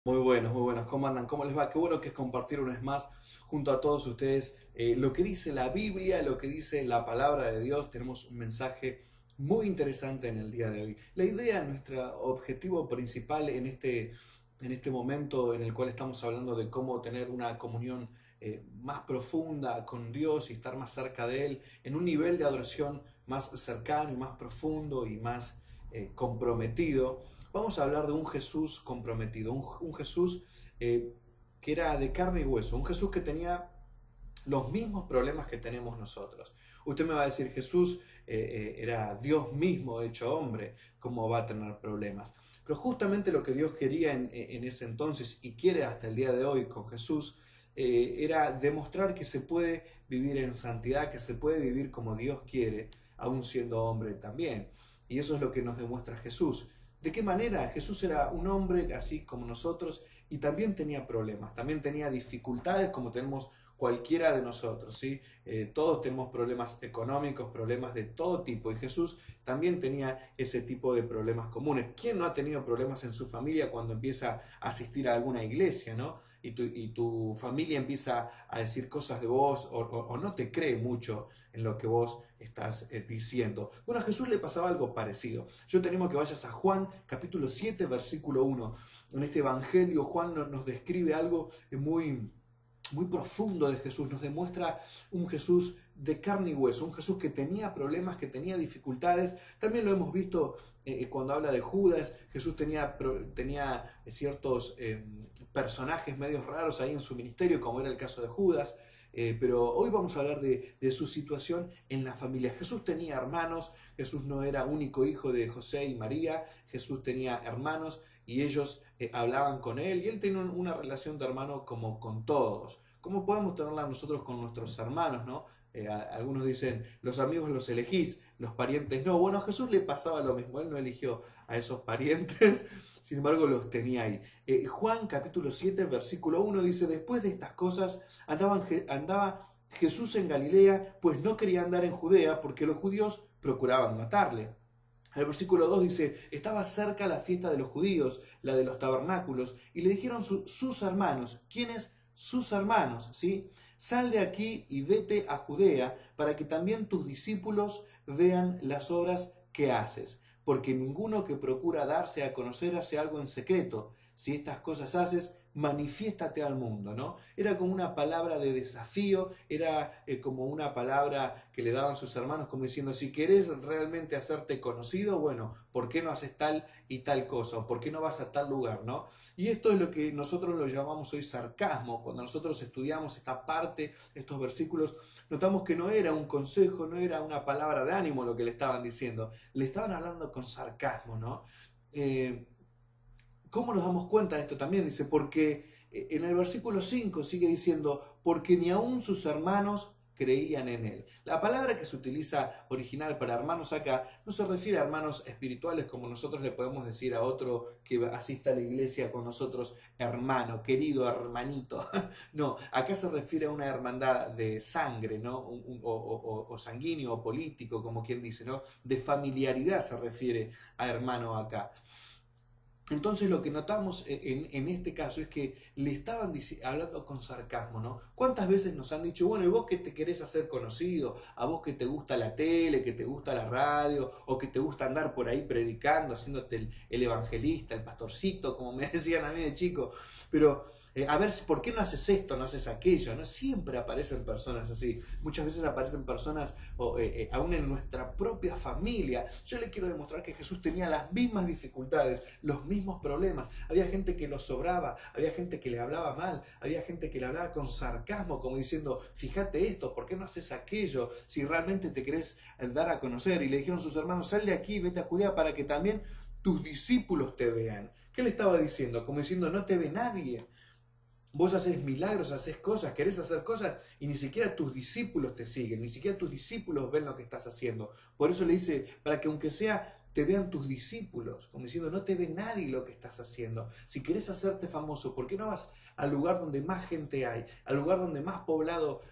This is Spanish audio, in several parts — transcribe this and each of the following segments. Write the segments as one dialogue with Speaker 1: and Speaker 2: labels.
Speaker 1: Muy buenos, muy buenos. ¿Cómo andan? ¿Cómo les va? Qué bueno que es compartir una vez más junto a todos ustedes lo que dice la Biblia, lo que dice la palabra de Dios. Tenemos un mensaje muy interesante en el día de hoy. La idea, nuestro objetivo principal en este momento en el cual estamos hablando de cómo tener una comunión más profunda con Dios y estar más cerca de Él, en un nivel de adoración más cercano y más profundo y más comprometido. Vamos a hablar de un Jesús comprometido, un Jesús eh, que era de carne y hueso, un Jesús que tenía los mismos problemas que tenemos nosotros. Usted me va a decir, Jesús era Dios mismo hecho hombre, ¿cómo va a tener problemas? Pero justamente lo que Dios quería en ese entonces y quiere hasta el día de hoy con Jesús era demostrar que se puede vivir en santidad, que se puede vivir como Dios quiere, aún siendo hombre también. Y eso es lo que nos demuestra Jesús. ¿De qué manera? Jesús era un hombre así como nosotros y también tenía problemas, también tenía dificultades como tenemos cualquiera de nosotros, ¿sí? Todos tenemos problemas económicos, problemas de todo tipo, y Jesús también tenía ese tipo de problemas comunes. ¿Quién no ha tenido problemas en su familia cuando empieza a asistir a alguna iglesia, ¿no? Y tu familia empieza a decir cosas de vos o no te cree mucho en lo que vos estás diciendo. Bueno, a Jesús le pasaba algo parecido. Yo tenemos que vayas a Juan capítulo 7 versículo 1. En este evangelio Juan nos describe algo muy profundo de Jesús, nos demuestra un Jesús de carne y hueso, un Jesús que tenía problemas, que tenía dificultades. También lo hemos visto cuando habla de Judas. Jesús tenía ciertos personajes medios raros ahí en su ministerio, como era el caso de Judas. Pero hoy vamos a hablar de su situación en la familia. Jesús tenía hermanos, Jesús no era único hijo de José y María, Jesús tenía hermanos y ellos hablaban con él y él tenía una relación de hermano como con todos. ¿Cómo podemos tenerla nosotros con nuestros hermanos, no? Algunos dicen, los amigos los elegís, los parientes no. Bueno, a Jesús le pasaba lo mismo, él no eligió a esos parientes, sin embargo los tenía ahí. Juan capítulo 7 versículo 1 dice, después de estas cosas andaba Jesús en Galilea, pues no quería andar en Judea porque los judíos procuraban matarle. El versículo 2 dice, estaba cerca la fiesta de los judíos, la de los tabernáculos, y le dijeron sus hermanos, ¿quiénes? Sus hermanos, ¿sí? Sal de aquí y vete a Judea para que también tus discípulos vean las obras que haces, porque ninguno que procura darse a conocer hace algo en secreto. Si estas cosas haces, manifiéstate al mundo, ¿no? Era como una palabra de desafío, era como una palabra que le daban sus hermanos, como diciendo, si querés realmente hacerte conocido, bueno, ¿por qué no haces tal y tal cosa? ¿O por qué no vas a tal lugar, no? Y esto es lo que nosotros lo llamamos hoy sarcasmo. Cuando nosotros estudiamos esta parte, estos versículos, notamos que no era un consejo, no era una palabra de ánimo lo que le estaban diciendo, le estaban hablando con sarcasmo, ¿no? Eh, ¿Cómo nos damos cuenta de esto también? Dice, porque en el versículo 5 sigue diciendo, porque ni aun sus hermanos creían en él. La palabra que se utiliza original para hermanos acá no se refiere a hermanos espirituales como nosotros le podemos decir a otro que asista a la iglesia con nosotros, hermano, querido hermanito. No, acá se refiere a una hermandad de sangre, ¿no? O sanguíneo o político, como quien dice, ¿no? De familiaridad se refiere a hermano acá. Entonces lo que notamos en este caso es que le estaban hablando con sarcasmo, ¿no? ¿Cuántas veces nos han dicho, bueno, y vos que te querés hacer conocido, a vos que te gusta la tele, que te gusta la radio, o que te gusta andar por ahí predicando, haciéndote el evangelista, el pastorcito, como me decían a mí de chico, pero a ver, ¿por qué no haces esto, no haces aquello? ¿No? Siempre aparecen personas así. Muchas veces aparecen personas, aún en nuestra propia familia. Yo le quiero demostrar que Jesús tenía las mismas dificultades, los mismos problemas. Había gente que lo sobraba, había gente que le hablaba mal, había gente que le hablaba con sarcasmo, como diciendo, fíjate esto, ¿por qué no haces aquello? Si realmente te querés dar a conocer. Y le dijeron sus hermanos, sal de aquí, vete a Judea para que también tus discípulos te vean. ¿Qué le estaba diciendo? Como diciendo, no te ve nadie. Vos haces milagros, haces cosas, querés hacer cosas y ni siquiera tus discípulos te siguen, ni siquiera tus discípulos ven lo que estás haciendo. Por eso le dice, para que aunque sea te vean tus discípulos, como diciendo, no te ve nadie lo que estás haciendo. Si querés hacerte famoso, ¿por qué no vas al lugar donde más gente hay, al lugar donde más poblado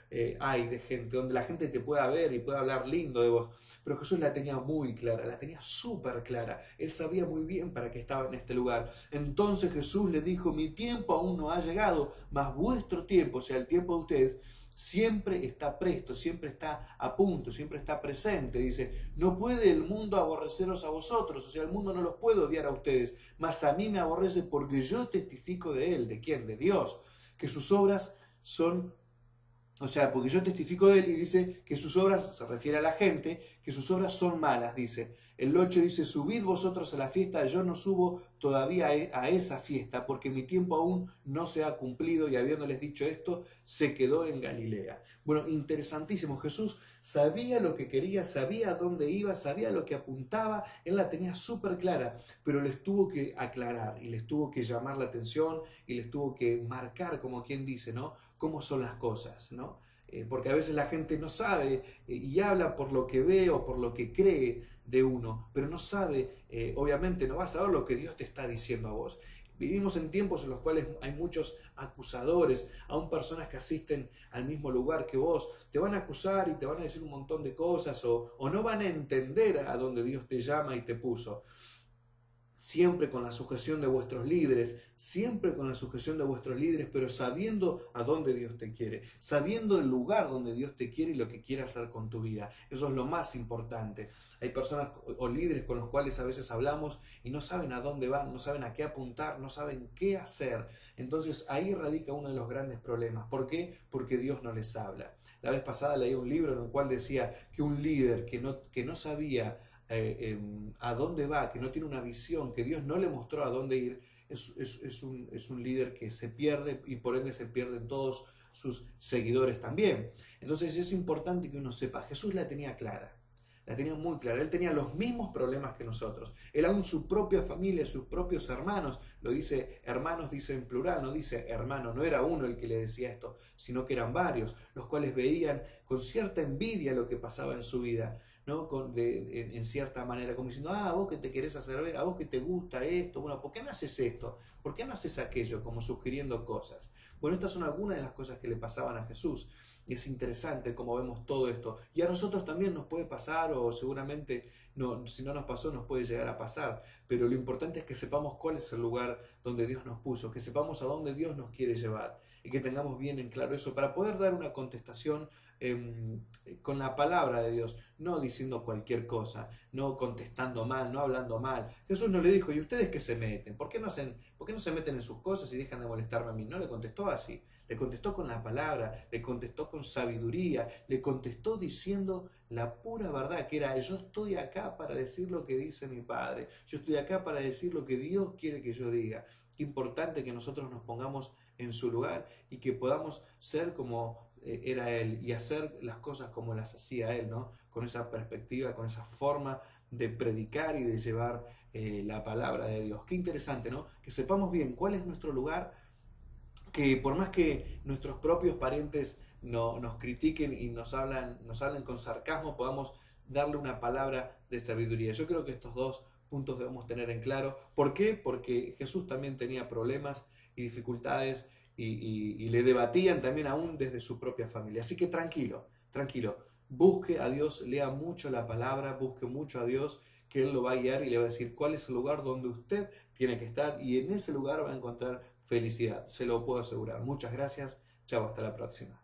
Speaker 1: hay de gente, donde la gente te pueda ver y pueda hablar lindo de vos? Pero Jesús la tenía muy clara, la tenía súper clara. Él sabía muy bien para qué estaba en este lugar. Entonces Jesús le dijo, mi tiempo aún no ha llegado, mas vuestro tiempo, o sea, el tiempo de ustedes, siempre está presto, siempre está a punto, siempre está presente. Dice, no puede el mundo aborreceros a vosotros, o sea, el mundo no los puede odiar a ustedes, mas a mí me aborrece porque yo testifico de él. ¿De quién? De Dios. Que sus obras son, o sea, porque yo testifico de él, y dice que sus obras, se refiere a la gente, que sus obras son malas, dice. El 8 dice, subid vosotros a la fiesta, yo no subo todavía a esa fiesta, porque mi tiempo aún no se ha cumplido, y habiéndoles dicho esto, se quedó en Galilea. Bueno, interesantísimo. Jesús sabía lo que quería, sabía a dónde iba, sabía lo que apuntaba, él la tenía súper clara, pero les tuvo que aclarar, y les tuvo que llamar la atención, y les tuvo que marcar, como quien dice, ¿no?, cómo son las cosas, ¿no? Porque a veces la gente no sabe y habla por lo que ve o por lo que cree de uno, pero no sabe, obviamente no va a saber lo que Dios te está diciendo a vos. Vivimos en tiempos en los cuales hay muchos acusadores, aún personas que asisten al mismo lugar que vos, te van a acusar y te van a decir un montón de cosas, o no van a entender a dónde Dios te llama y te puso. Siempre con la sujeción de vuestros líderes, siempre con la sujeción de vuestros líderes, pero sabiendo a dónde Dios te quiere, sabiendo el lugar donde Dios te quiere y lo que quiere hacer con tu vida. Eso es lo más importante. Hay personas o líderes con los cuales a veces hablamos y no saben a dónde van, no saben a qué apuntar, no saben qué hacer. Entonces ahí radica uno de los grandes problemas. ¿Por qué? Porque Dios no les habla. La vez pasada leí un libro en el cual decía que un líder que no sabía a dónde va, que no tiene una visión, que Dios no le mostró a dónde ir, es un líder que se pierde, y por ende se pierden todos sus seguidores también. Entonces es importante que uno sepa, Jesús la tenía clara, la tenía muy clara. Él tenía los mismos problemas que nosotros. Él, aún su propia familia, sus propios hermanos, lo dice, hermanos dice en plural, no dice hermano, no era uno el que le decía esto, sino que eran varios, los cuales veían con cierta envidia lo que pasaba en su vida, ¿no? En cierta manera, como diciendo, vos que te querés hacer ver, a vos que te gusta esto, bueno, ¿por qué no haces esto? ¿Por qué no haces aquello? Como sugiriendo cosas. Bueno, estas son algunas de las cosas que le pasaban a Jesús, y es interesante cómo vemos todo esto. Y a nosotros también nos puede pasar, o seguramente no, si no nos pasó, nos puede llegar a pasar, pero lo importante es que sepamos cuál es el lugar donde Dios nos puso, que sepamos a dónde Dios nos quiere llevar, y que tengamos bien en claro eso, para poder dar una contestación con la palabra de Dios, no diciendo cualquier cosa, no contestando mal, no hablando mal. Jesús no le dijo, ¿y ustedes qué se meten? ¿Por qué no se meten en sus cosas y dejan de molestarme a mí? No le contestó así, le contestó con la palabra, le contestó con sabiduría, le contestó diciendo la pura verdad, que era, yo estoy acá para decir lo que dice mi Padre, yo estoy acá para decir lo que Dios quiere que yo diga. Qué importante que nosotros nos pongamos en su lugar y que podamos ser como era Él, y hacer las cosas como las hacía Él, ¿no? Con esa perspectiva, con esa forma de predicar y de llevar la palabra de Dios. Qué interesante, ¿no? Que sepamos bien cuál es nuestro lugar, que por más que nuestros propios parientes nos critiquen y nos hablen con sarcasmo, podamos darle una palabra de sabiduría. Yo creo que estos dos puntos debemos tener en claro. ¿Por qué? Porque Jesús también tenía problemas y dificultades, y le debatían también aún desde su propia familia. Así que tranquilo, busque a Dios, lea mucho la palabra, busque mucho a Dios, que Él lo va a guiar y le va a decir cuál es el lugar donde usted tiene que estar, y en ese lugar va a encontrar felicidad, se lo puedo asegurar. Muchas gracias, chao, hasta la próxima.